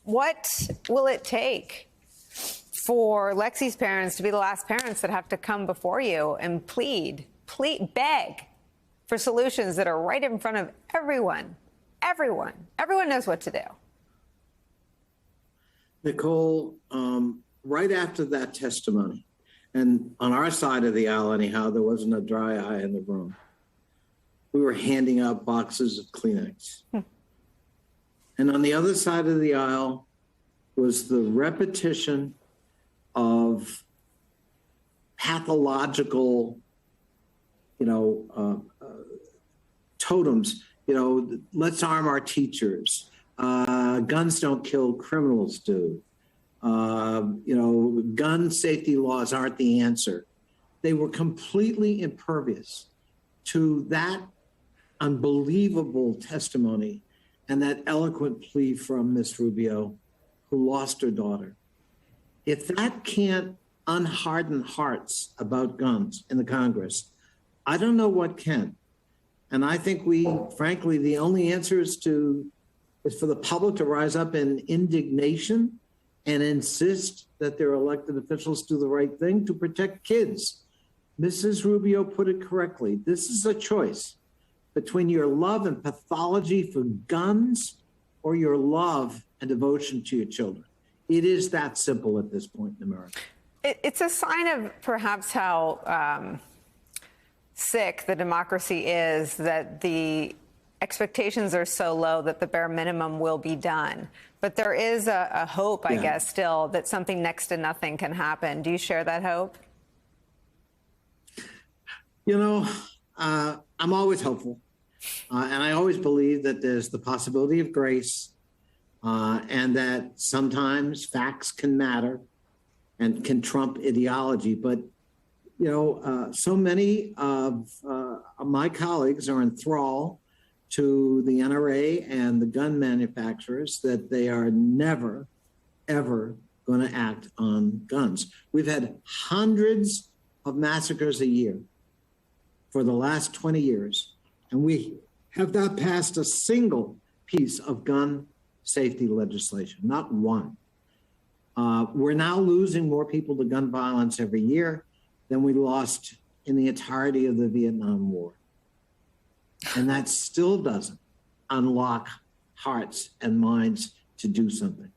What will it take for Lexi's parents to be the last parents that have to come before you and beg for solutions that are right in front of everyone? Everyone knows what to do. Nicole, right after that testimony, and on our side of the aisle anyhow, there wasn't a dry eye in the room. We were handing out boxes of Kleenex. And on the other side of the aisle was the repetition of pathological, totems. Let's arm our teachers. Guns don't kill, criminals do. Gun safety laws aren't the answer. They were completely impervious to that unbelievable testimony and that eloquent plea from Ms. Rubio, who lost her daughter. If that can't unharden hearts about guns in the Congress, I don't know what can. And I think frankly, the only answer is for the public to rise up in indignation and insist that their elected officials do the right thing to protect kids. Mrs. Rubio put it correctly. This is a choice between your love and pathology for guns or your love and devotion to your children. It is that simple at this point in America. It's a sign of perhaps how sick the democracy is that the expectations are so low that the bare minimum will be done. But there is a hope, I guess, still that something next to nothing can happen. Do you share that hope? I'm always hopeful. And I always believe that there's the possibility of grace and that sometimes facts can matter and can trump ideology. But, so many of my colleagues are enthralled to the NRA and the gun manufacturers that they are never, ever going to act on guns. We've had hundreds of massacres a year for the last 20 years. And we have not passed a single piece of gun safety legislation, not one. We're now losing more people to gun violence every year than we lost in the entirety of the Vietnam War. And that still doesn't unlock hearts and minds to do something.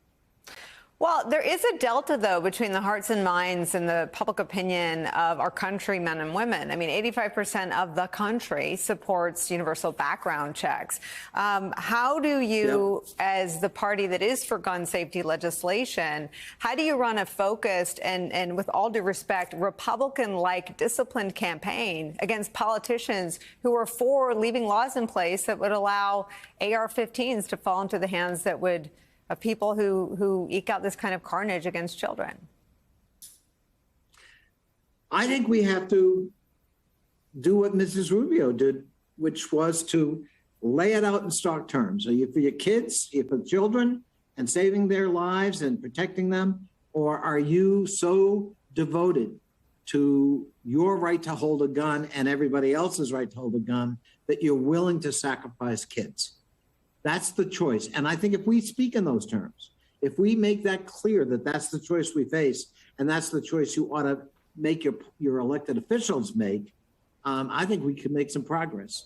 Well, there is a delta, though, between the hearts and minds and the public opinion of our countrymen and women. I mean, 85% of the country supports universal background checks. How do you, as the party that is for gun safety legislation, how do you run a focused and with all due respect, Republican-like disciplined campaign against politicians who are for leaving laws in place that would allow AR-15s to fall into the hands that would of people who eke out this kind of carnage against children? I think we have to do what Mrs. Rubio did, which was to lay it out in stark terms. Are you for your kids, are you for children and saving their lives and protecting them? Or are you so devoted to your right to hold a gun and everybody else's right to hold a gun that you're willing to sacrifice kids? That's the choice. And I think if we speak in those terms, if we make that clear that that's the choice we face, and that's the choice you ought to make your elected officials make, I think we can make some progress.